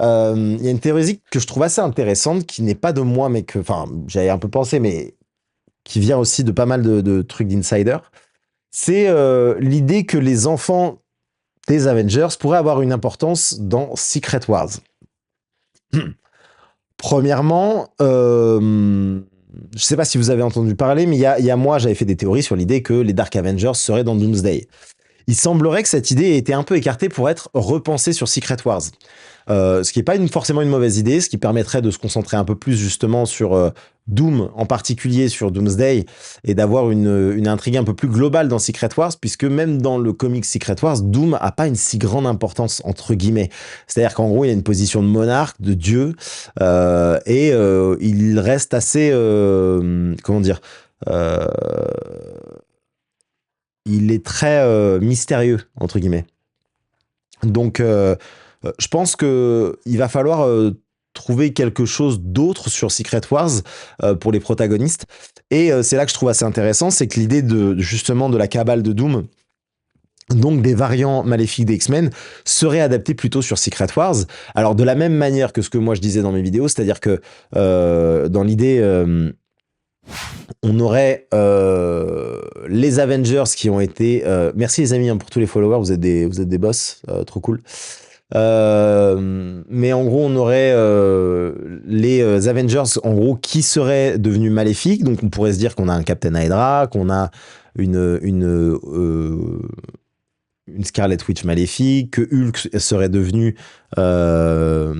Il y a une théorie que je trouve assez intéressante, qui n'est pas de moi, mais que, enfin, j'avais un peu pensé, mais qui vient aussi de pas mal de trucs d'insider. C'est l'idée que les enfants des Avengers pourraient avoir une importance dans Secret Wars. Premièrement, je sais pas si vous avez entendu parler, mais il y a moi, j'avais fait des théories sur l'idée que les Dark Avengers seraient dans Doomsday. Il semblerait que cette idée ait été un peu écartée pour être repensée sur Secret Wars. Ce qui n'est pas forcément une mauvaise idée, ce qui permettrait de se concentrer un peu plus justement sur Doom, en particulier sur Doomsday, et d'avoir une intrigue un peu plus globale dans Secret Wars, puisque même dans le comic Secret Wars, Doom a pas une si grande importance, entre guillemets. C'est-à-dire qu'en gros, il a une position de monarque, de dieu, et il reste assez... comment dire euh, il est très mystérieux, entre guillemets. Donc, je pense que il va falloir trouver quelque chose d'autre sur Secret Wars pour les protagonistes. Et c'est là que je trouve assez intéressant, c'est que l'idée de justement de la cabale de Doom, donc des variants maléfiques des X-Men, serait adaptée plutôt sur Secret Wars. Alors de la même manière que ce que moi je disais dans mes vidéos, c'est-à-dire que dans l'idée, on aurait les Avengers qui ont été... merci les amis hein, pour tous les followers, vous êtes des boss, trop cool. Mais en gros, on aurait les Avengers, en gros, qui seraient devenus maléfiques. Donc, on pourrait se dire qu'on a un Captain Hydra, qu'on a une Scarlet Witch maléfique, que Hulk serait devenu un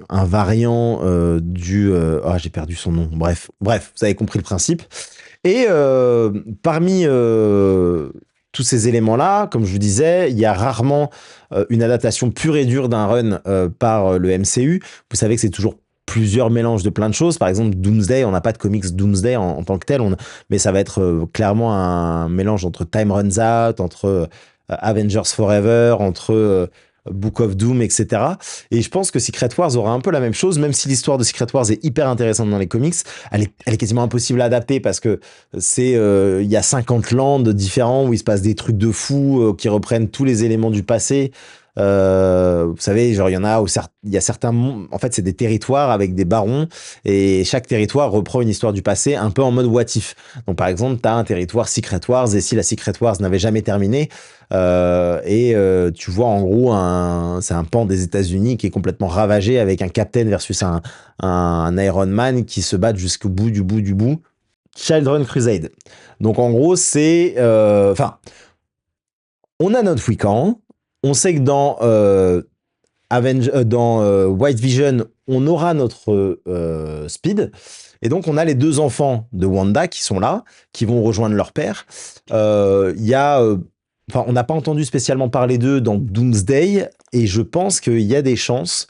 variant du... ah, j'ai perdu son nom. Bref, vous avez compris le principe. Et parmi tous ces éléments-là, comme je vous disais, il y a rarement une adaptation pure et dure d'un run par le MCU. Vous savez que c'est toujours plusieurs mélanges de plein de choses. Par exemple, Doomsday, on n'a pas de comics Doomsday en tant que tel, mais ça va être clairement un mélange entre Time Runs Out, entre Avengers Forever, entre Book of Doom, etc. Et je pense que Secret Wars aura un peu la même chose, même si l'histoire de Secret Wars est hyper intéressante dans les comics, elle est quasiment impossible à adapter parce que il y a 50 lands différents où il se passe des trucs de fous qui reprennent tous les éléments du passé. Vous savez, genre il y en a où il y a certains, en fait c'est des territoires avec des barons et chaque territoire reprend une histoire du passé un peu en mode what if. Donc par exemple, tu as un territoire Secret Wars et si la Secret Wars n'avait jamais terminé, tu vois en gros c'est un pan des États-Unis qui est complètement ravagé avec un Captain versus un Iron Man qui se battent jusqu'au bout du bout du bout. Children Crusade. Donc en gros c'est, enfin, on a notre Wiccan. On sait que dans White Vision, on aura notre Speed. Et donc, on a les deux enfants de Wanda qui sont là, qui vont rejoindre leur père. Il y a... Enfin, on n'a pas entendu spécialement parler d'eux dans Doomsday, et je pense qu'il y a des chances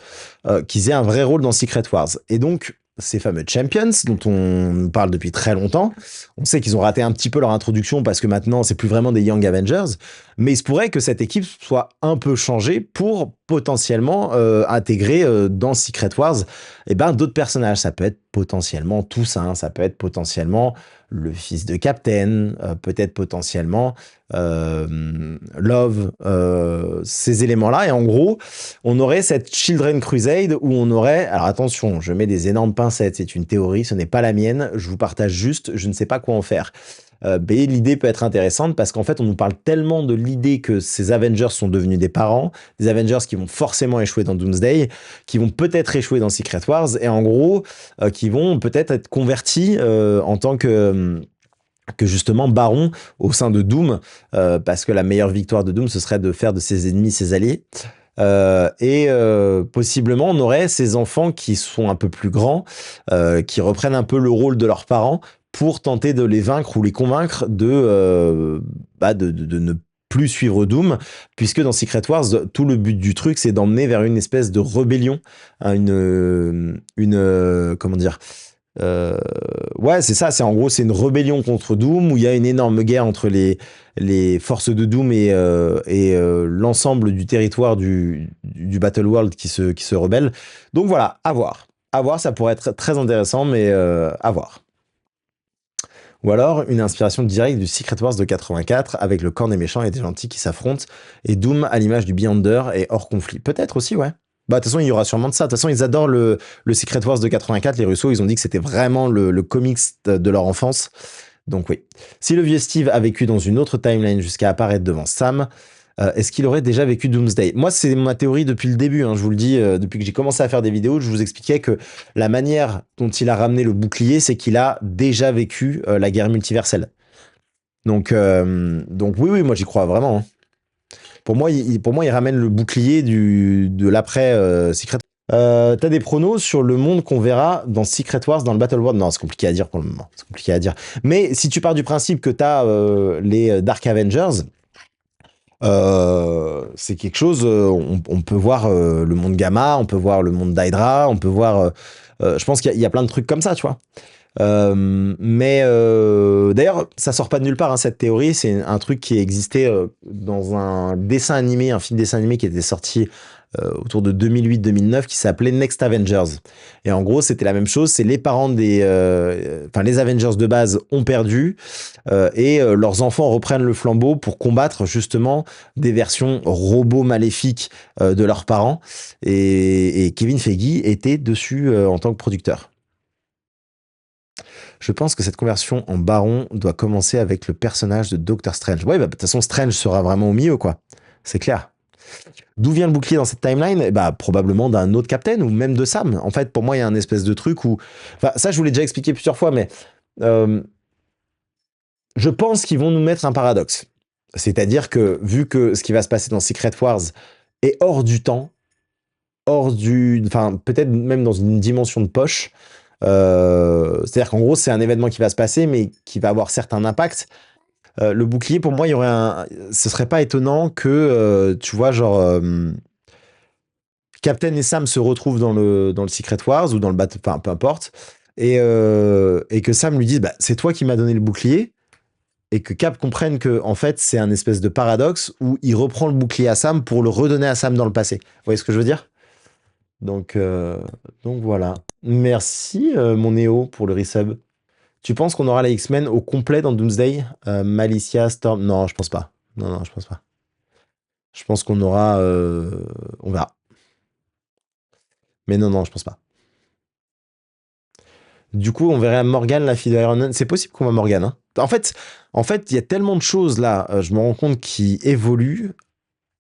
qu'ils aient un vrai rôle dans Secret Wars. Et donc, ces fameux Champions, dont on parle depuis très longtemps, on sait qu'ils ont raté un petit peu leur introduction parce que maintenant, c'est plus vraiment des Young Avengers, mais il se pourrait que cette équipe soit un peu changée pour potentiellement intégrer dans Secret Wars d'autres personnages. Ça peut être potentiellement tous, hein, ça peut être potentiellement le fils de Captain, peut-être potentiellement Love, ces éléments-là. Et en gros, on aurait cette Children Crusade où on aurait... Alors attention, je mets des énormes pincettes, c'est une théorie, ce n'est pas la mienne, je vous partage juste, je ne sais pas quoi en faire. Mais l'idée peut être intéressante parce qu'en fait, on nous parle tellement de l'idée que ces Avengers sont devenus des parents, des Avengers qui vont forcément échouer dans Doomsday, qui vont peut-être échouer dans Secret Wars, et en gros, qui vont peut-être être convertis en tant que justement baron au sein de Doom, parce que la meilleure victoire de Doom, ce serait de faire de ses ennemis ses alliés. Possiblement, on aurait ces enfants qui sont un peu plus grands, qui reprennent un peu le rôle de leurs parents pour tenter de les vaincre ou les convaincre de ne plus suivre Doom, puisque dans Secret Wars, tout le but du truc, c'est d'emmener vers une espèce de rébellion, hein, comment dire, ouais, c'est ça, c'est une rébellion contre Doom, où il y a une énorme guerre entre les forces de Doom et l'ensemble du territoire du Battle World qui se rebelle. Donc voilà, à voir. À voir, ça pourrait être très intéressant, mais à voir. Ou alors, une inspiration directe du Secret Wars de 84, avec le camp des méchants et des gentils qui s'affrontent, et Doom à l'image du Beyonder et hors conflit. Peut-être aussi, ouais. Bah, de toute façon, il y aura sûrement de ça. De toute façon, ils adorent le Secret Wars de 84. Les Russo, ils ont dit que c'était vraiment le comics de leur enfance. Donc oui. Si le vieux Steve a vécu dans une autre timeline jusqu'à apparaître devant Sam, est-ce qu'il aurait déjà vécu Doomsday? Moi, c'est ma théorie depuis le début, hein, je vous le dis, depuis que j'ai commencé à faire des vidéos, je vous expliquais que la manière dont il a ramené le bouclier, c'est qu'il a déjà vécu la guerre multiverselle. Donc oui, oui, moi j'y crois vraiment, hein. Pour moi, il ramène le bouclier de l'après Secret. T'as des pronos sur le monde qu'on verra dans Secret Wars, dans le Battle World? Non, c'est compliqué à dire pour le moment. C'est compliqué à dire. Mais si tu pars du principe que t'as les Dark Avengers, c'est quelque chose. On peut voir le monde Gamma, on peut voir le monde d'Hydra, on peut voir. Je pense qu'il y a plein de trucs comme ça, tu vois. D'ailleurs, ça sort pas de nulle part, hein, cette théorie. C'est un truc qui existait dans un dessin animé, un film dessin animé qui était sorti autour de 2008-2009 qui s'appelait Next Avengers. Et en gros, c'était la même chose. C'est les parents enfin, les Avengers de base ont perdu et leurs enfants reprennent le flambeau pour combattre justement des versions robots maléfiques de leurs parents. Et Kevin Feige était dessus en tant que producteur. Je pense que cette conversion en baron doit commencer avec le personnage de Doctor Strange. Ouais, bah, de toute façon, Strange sera vraiment au milieu, quoi. C'est clair. D'où vient le bouclier dans cette timeline? Eh bah, probablement d'un autre Captain ou même de Sam. En fait, pour moi, il y a un espèce de truc où... Enfin, ça, je vous l'ai déjà expliqué plusieurs fois, mais euh, je pense qu'ils vont nous mettre un paradoxe. C'est-à-dire que, vu que ce qui va se passer dans Secret Wars est hors du temps, hors du... Enfin, peut-être même dans une dimension de poche, c'est-à-dire qu'en gros, c'est un événement qui va se passer, mais qui va avoir certes un impact. Le bouclier, pour moi, il y aurait ce serait pas étonnant que, tu vois, genre, Captain et Sam se retrouvent dans le Secret Wars ou dans le Battle, enfin, peu importe, et que Sam lui dise, bah, c'est toi qui m'as donné le bouclier, et que Cap comprenne que, en fait, c'est un espèce de paradoxe où il reprend le bouclier à Sam pour le redonner à Sam dans le passé. Vous voyez ce que je veux dire? Donc, euh, donc voilà. Merci, mon Néo, pour le resub. Tu penses qu'on aura les X-Men au complet dans Doomsday? Malicia, Storm... Non, je pense pas. Non, non, je pense pas. Je pense qu'on aura... On verra. Mais non, non, je pense pas. Du coup, on verrait Morgane, la fille d'Iron Man. C'est possible qu'on voit Morgane, hein. En fait, il y a tellement de choses là, je me rends compte, qui évoluent.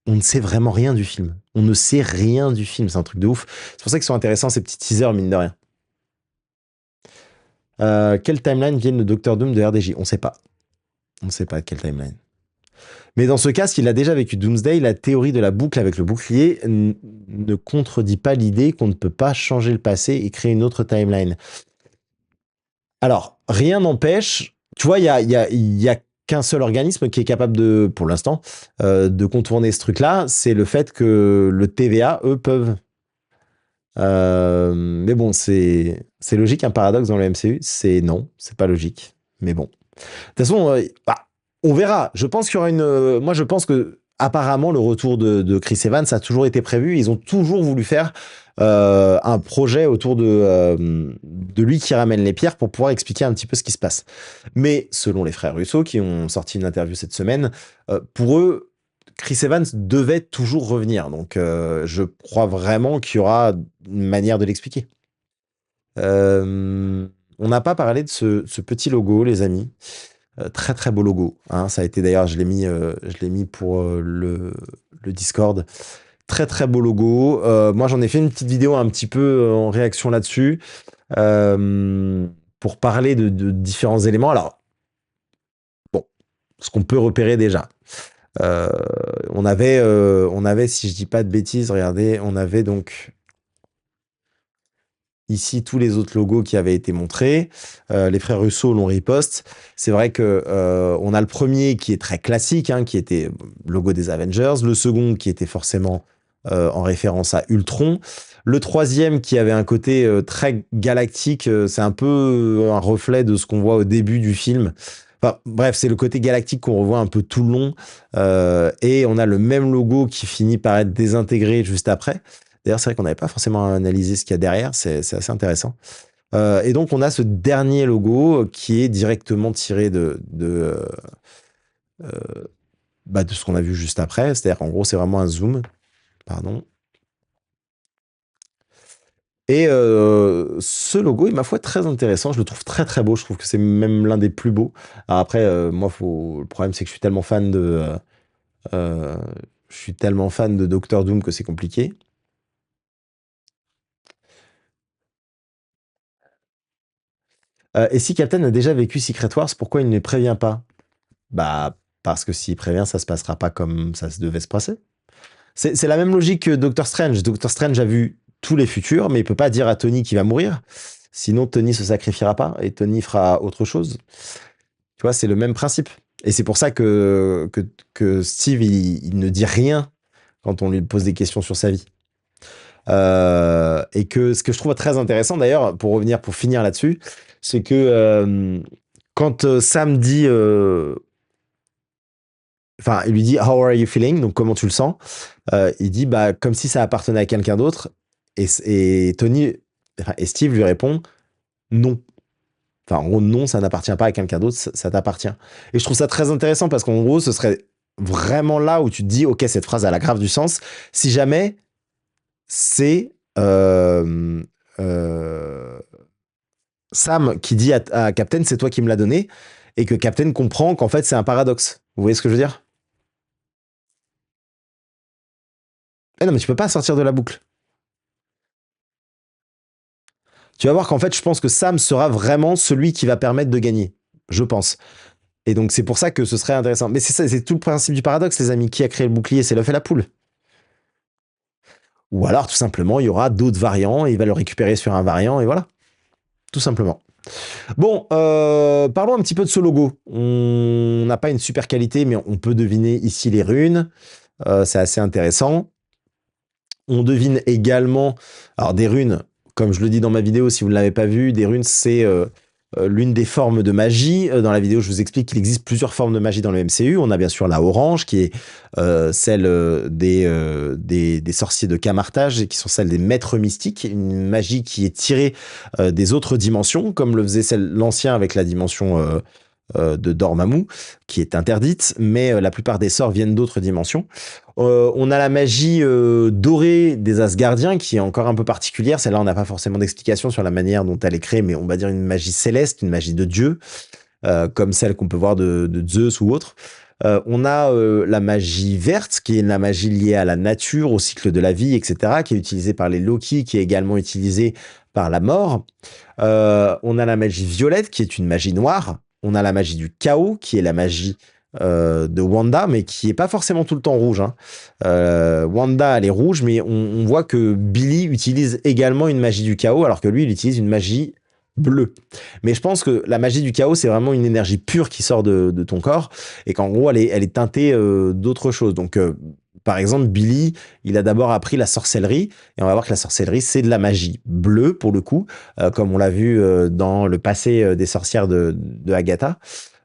On ne sait vraiment rien du film. On ne sait rien du film. C'est un truc de ouf. C'est pour ça qu'ils sont intéressants, ces petits teasers, mine de rien. Quelle timeline viennent le Docteur Doom de RDJ? On sait pas. On ne sait pas quelle timeline. Mais dans ce cas, s'il a déjà vécu Doomsday, la théorie de la boucle avec le bouclier ne contredit pas l'idée qu'on ne peut pas changer le passé et créer une autre timeline. Alors, rien n'empêche, tu vois, il y a qu'un seul organisme qui est capable de, pour l'instant, de contourner ce truc-là, c'est le fait que le TVA, eux, peuvent. Mais bon, c'est logique, un paradoxe dans le MCU, c'est non, c'est pas logique. Mais bon. De toute façon, bah, on verra. Je pense qu'il y aura une. Moi, je pense que apparemment le retour de Chris Evans a toujours été prévu. Ils ont toujours voulu faire un projet autour de lui qui ramène les pierres pour pouvoir expliquer un petit peu ce qui se passe. Mais selon les frères Russo qui ont sorti une interview cette semaine, pour eux, Chris Evans devait toujours revenir. Donc, je crois vraiment qu'il y aura une manière de l'expliquer. On n'a pas parlé de ce petit logo, les amis. Très très beau logo, hein. Ça a été d'ailleurs, je l'ai mis pour le Discord. Très très beau logo. Moi j'en ai fait une petite vidéo un petit peu en réaction là-dessus pour parler de différents éléments. Alors, bon, ce qu'on peut repérer déjà. Euh, on avait, si je dis pas de bêtises, regardez, on avait donc ici tous les autres logos qui avaient été montrés. Les frères Russo l'ont riposte. C'est vrai que on a le premier qui est très classique, hein, qui était le logo des Avengers. Le second qui était forcément en référence à Ultron. Le troisième qui avait un côté très galactique. C'est un peu un reflet de ce qu'on voit au début du film. Enfin, bref, c'est le côté galactique qu'on revoit un peu tout le long. Et on a le même logo qui finit par être désintégré juste après. D'ailleurs, c'est vrai qu'on n'avait pas forcément analysé ce qu'il y a derrière, c'est assez intéressant. Et donc, on a ce dernier logo qui est directement tiré bah, de ce qu'on a vu juste après. C'est-à-dire qu'en gros, c'est vraiment un zoom. Pardon. Et ce logo est, ma foi, très intéressant. Je le trouve très très beau. Je trouve que c'est même l'un des plus beaux. Alors après, moi, le problème, c'est que je suis tellement fan euh, je suis tellement fan de Doctor Doom que c'est compliqué. Et si Captain a déjà vécu Secret Wars, pourquoi il ne les prévient pas? Bah, parce que s'il prévient, ça se passera pas comme ça se devait se passer. C'est la même logique que Doctor Strange. Doctor Strange a vu tous les futurs, mais il peut pas dire à Tony qu'il va mourir. Sinon, Tony se sacrifiera pas et Tony fera autre chose. Tu vois, c'est le même principe. Et c'est pour ça que Steve, il ne dit rien quand on lui pose des questions sur sa vie. Et que ce que je trouve très intéressant, d'ailleurs, pour revenir, pour finir là-dessus, c'est que quand Sam dit, enfin, il lui dit How are you feeling? Donc, comment tu le sens? Il dit, bah, comme si ça appartenait à quelqu'un d'autre. Et Tony, enfin, et Steve lui répond non. Enfin, en gros, non, ça n'appartient pas à quelqu'un d'autre, ça t'appartient. Et je trouve ça très intéressant parce qu'en gros, ce serait vraiment là où tu te dis, ok, cette phrase, elle a grave du sens. Si jamais c'est euh, Sam qui dit à Captain, c'est toi qui me l'as donné, et que Captain comprend qu'en fait, c'est un paradoxe. Vous voyez ce que je veux dire? Eh non, mais tu peux pas sortir de la boucle. Tu vas voir qu'en fait, je pense que Sam sera vraiment celui qui va permettre de gagner. Je pense. Et donc, c'est pour ça que ce serait intéressant. Mais c'est ça, c'est tout le principe du paradoxe, les amis. Qui a créé le bouclier? C'est l'œuf et la poule. Ou alors, tout simplement, il y aura d'autres variants et il va le récupérer sur un variant et voilà. Tout simplement. Bon, parlons un petit peu de ce logo. On n'a pas une super qualité, mais on peut deviner ici les runes. C'est assez intéressant. On devine également, alors des runes, comme je le dis dans ma vidéo, si vous ne l'avez pas vu, des runes, c'est l'une des formes de magie. Dans la vidéo, je vous explique qu'il existe plusieurs formes de magie dans le MCU. On a bien sûr la orange, qui est celle des sorciers de Camartage, et qui sont celles des maîtres mystiques, une magie qui est tirée des autres dimensions, comme le faisait l'ancien avec la dimension de Dormammu, qui est interdite, mais la plupart des sorts viennent d'autres dimensions. On a la magie dorée des Asgardiens, qui est encore un peu particulière. Celle-là, on n'a pas forcément d'explication sur la manière dont elle est créée, mais on va dire une magie céleste, une magie de Dieu, comme celle qu'on peut voir de Zeus ou autre. On a la magie verte, qui est la magie liée à la nature, au cycle de la vie, etc., qui est utilisée par les Loki, qui est également utilisée par la mort. On a la magie violette, qui est une magie noire. On a la magie du chaos, qui est la magie de Wanda, mais qui est pas forcément tout le temps rouge, hein. Wanda, elle est rouge, mais on voit que Billy utilise également une magie du chaos, alors que lui, il utilise une magie bleue. Mais je pense que la magie du chaos, c'est vraiment une énergie pure qui sort de ton corps, et qu'en gros, elle est teintée d'autres choses. Donc, par exemple, Billy, il a d'abord appris la sorcellerie, et on va voir que la sorcellerie, c'est de la magie bleue, pour le coup, comme on l'a vu dans le passé des sorcières de Agatha.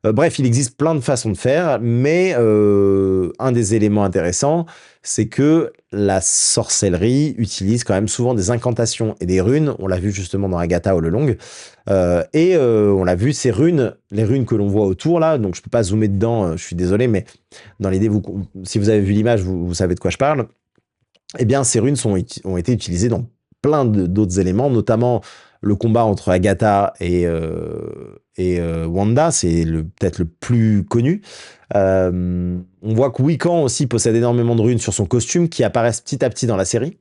Bref, il existe plein de façons de faire, mais un des éléments intéressants, c'est que la sorcellerie utilise quand même souvent des incantations et des runes. On l'a vu justement dans Agatha All Along. On l'a vu, ces runes, les runes que l'on voit autour là, donc je peux pas zoomer dedans, je suis désolé, mais dans l'idée, si vous avez vu l'image, vous savez de quoi je parle. Eh bien, ces runes ont été utilisées dans plein d'autres éléments, notamment le combat entre Agatha et Wanda, c'est peut-être le plus connu. On voit que Wiccan aussi possède énormément de runes sur son costume qui apparaissent petit à petit dans la série.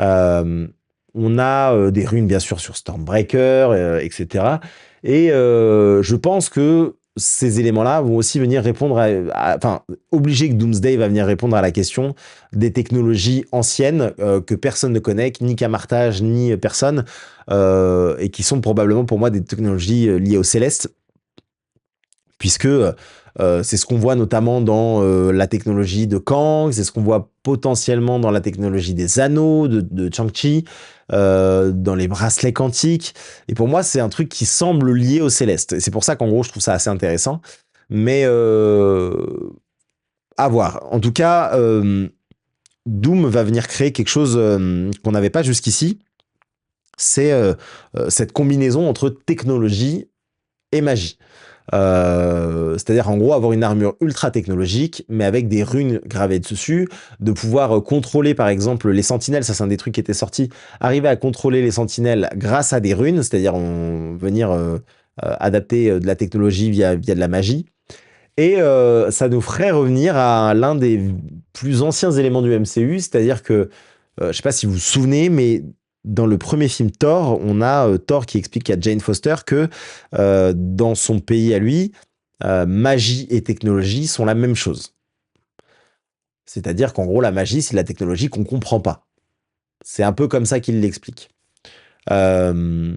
Euh, on a des runes bien sûr sur Stormbreaker, etc. Et je pense que ces éléments-là vont aussi venir répondre enfin, obliger que Doomsday va venir répondre à la question des technologies anciennes que personne ne connaît, ni Camartage, ni personne, et qui sont probablement pour moi des technologies liées au Céleste, puisque c'est ce qu'on voit notamment dans la technologie de Kang, c'est ce qu'on voit potentiellement dans la technologie des anneaux de Shang-Chi, dans les bracelets quantiques. Et pour moi, c'est un truc qui semble lié au Céleste. Et c'est pour ça qu'en gros, je trouve ça assez intéressant. Mais à voir. En tout cas, Doom va venir créer quelque chose qu'on n'avait pas jusqu'ici. C'est cette combinaison entre technologie et magie. C'est-à-dire, en gros, avoir une armure ultra technologique, mais avec des runes gravées dessus, de pouvoir contrôler, par exemple, les sentinelles, ça c'est un des trucs qui était sorti, arriver à contrôler les sentinelles grâce à des runes, c'est-à-dire venir adapter de la technologie via de la magie. Et ça nous ferait revenir à l'un des plus anciens éléments du MCU, c'est-à-dire que, je sais pas si vous vous souvenez, mais dans le premier film Thor, on a Thor qui explique à Jane Foster que dans son pays à lui, magie et technologie sont la même chose. C'est-à-dire qu'en gros, la magie, c'est de la technologie qu'on comprend pas. C'est un peu comme ça qu'il l'explique. Euh,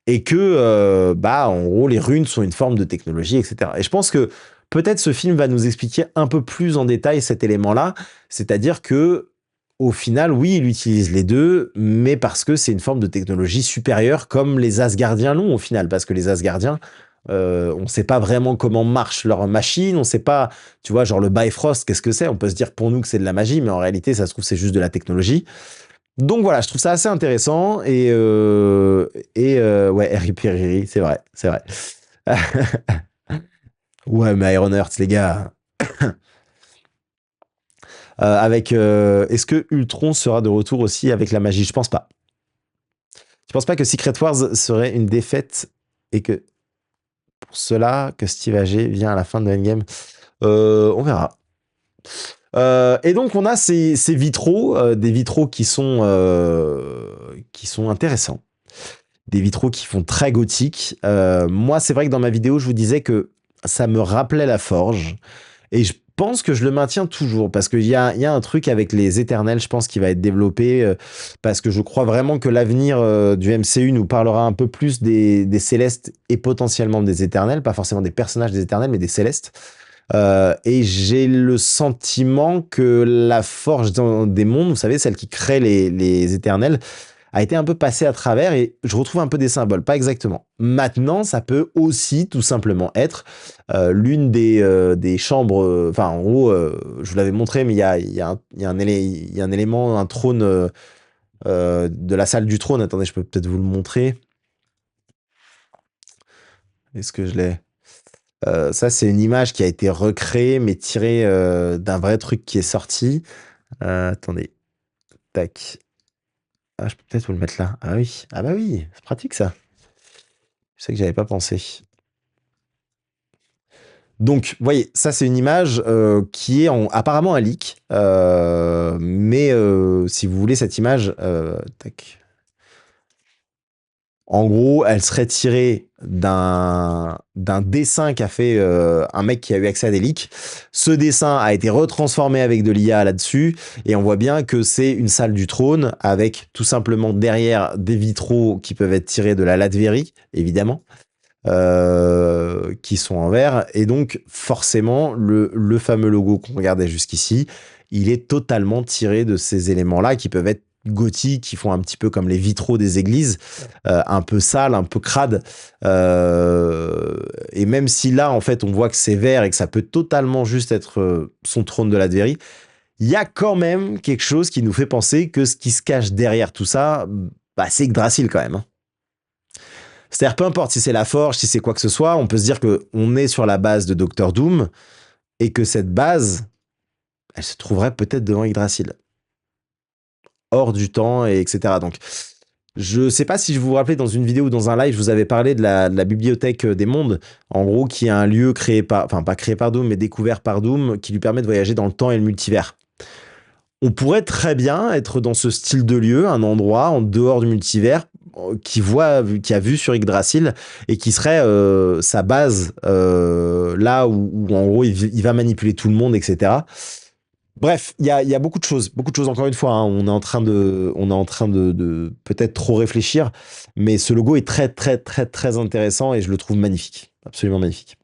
et que, en gros, les runes sont une forme de technologie, etc. Et je pense que peut-être ce film va nous expliquer un peu plus en détail cet élément-là, c'est-à-dire que, au final, oui, il utilise les deux, mais parce que c'est une forme de technologie supérieure, comme les Asgardiens l'ont au final, parce que les Asgardiens, on ne sait pas vraiment comment marche leur machine, on sait pas, tu vois, genre le Bifrost, qu'est-ce que c'est? On peut se dire pour nous que c'est de la magie, mais en réalité, ça se trouve, c'est juste de la technologie. Donc voilà, je trouve ça assez intéressant ouais, Harry Perry, c'est vrai, c'est vrai. Ouais, mais Ironheart, les gars. Est-ce que Ultron sera de retour aussi avec la magie? Je pense pas. Je pense pas que Secret Wars serait une défaite et que pour cela que Steve Agee vient à la fin de Endgame. On verra. Et donc on a ces vitraux, des vitraux qui sont intéressants. Des vitraux qui font très gothique. Moi, c'est vrai que dans ma vidéo, je vous disais que ça me rappelait la forge. Et je pense que je le maintiens toujours, parce qu'il y a un truc avec les éternels, je pense, qui va être développé, parce que je crois vraiment que l'avenir du MCU nous parlera un peu plus des célestes et potentiellement des éternels, pas forcément des personnages des éternels, mais des célestes. Et j'ai le sentiment que la forge des mondes, vous savez, celle qui crée les éternels, a été un peu passé à travers et je retrouve un peu des symboles, pas exactement. Maintenant, ça peut aussi tout simplement être l'une des chambres, enfin en gros, je vous l'avais montré, mais il y a un élément, un trône de la salle du trône. Attendez, je peux peut-être vous le montrer. Est-ce que je l'ai? Ça, c'est une image qui a été recréée, mais tirée d'un vrai truc qui est sorti. Attendez, tac. Ah, je peux peut-être vous le mettre là. Ah oui, ah bah oui, c'est pratique ça. Je sais que j'avais pas pensé. Donc, vous voyez, ça c'est une image qui est apparemment un leak, mais si vous voulez cette image, tac. En gros, elle serait tirée d'un dessin qu'a fait un mec qui a eu accès à des leaks. Ce dessin a été retransformé avec de l'IA là-dessus, et on voit bien que c'est une salle du trône avec tout simplement derrière des vitraux qui peuvent être tirés de la Latverie, évidemment. Qui sont en verre. Et donc, forcément, le fameux logo qu'on regardait jusqu'ici, il est totalement tiré de ces éléments-là qui peuvent être gothiques, qui font un petit peu comme les vitraux des églises, un peu sales, un peu crades. Et même si là, en fait, on voit que c'est vert et que ça peut totalement juste être son trône de l'Advérie, il y a quand même quelque chose qui nous fait penser que ce qui se cache derrière tout ça, bah, c'est Yggdrasil quand même, hein. C'est-à-dire, peu importe si c'est la Forge, si c'est quoi que ce soit, on peut se dire qu'on est sur la base de Docteur Doom et que cette base, elle se trouverait peut-être devant Yggdrasil. Hors du temps, et etc. Donc, je sais pas si je vous rappelais dans une vidéo ou dans un live, je vous avais parlé de la bibliothèque des mondes, en gros, qui est un lieu créé par, enfin, pas créé par Doom, mais découvert par Doom, qui lui permet de voyager dans le temps et le multivers. On pourrait très bien être dans ce style de lieu, un endroit en dehors du multivers, qui a vu sur Yggdrasil et qui serait sa base là où en gros il va manipuler tout le monde, etc. Bref, il y a beaucoup de choses encore une fois, hein. On est en train de peut-être trop réfléchir, mais ce logo est très très très très intéressant et je le trouve magnifique, absolument magnifique.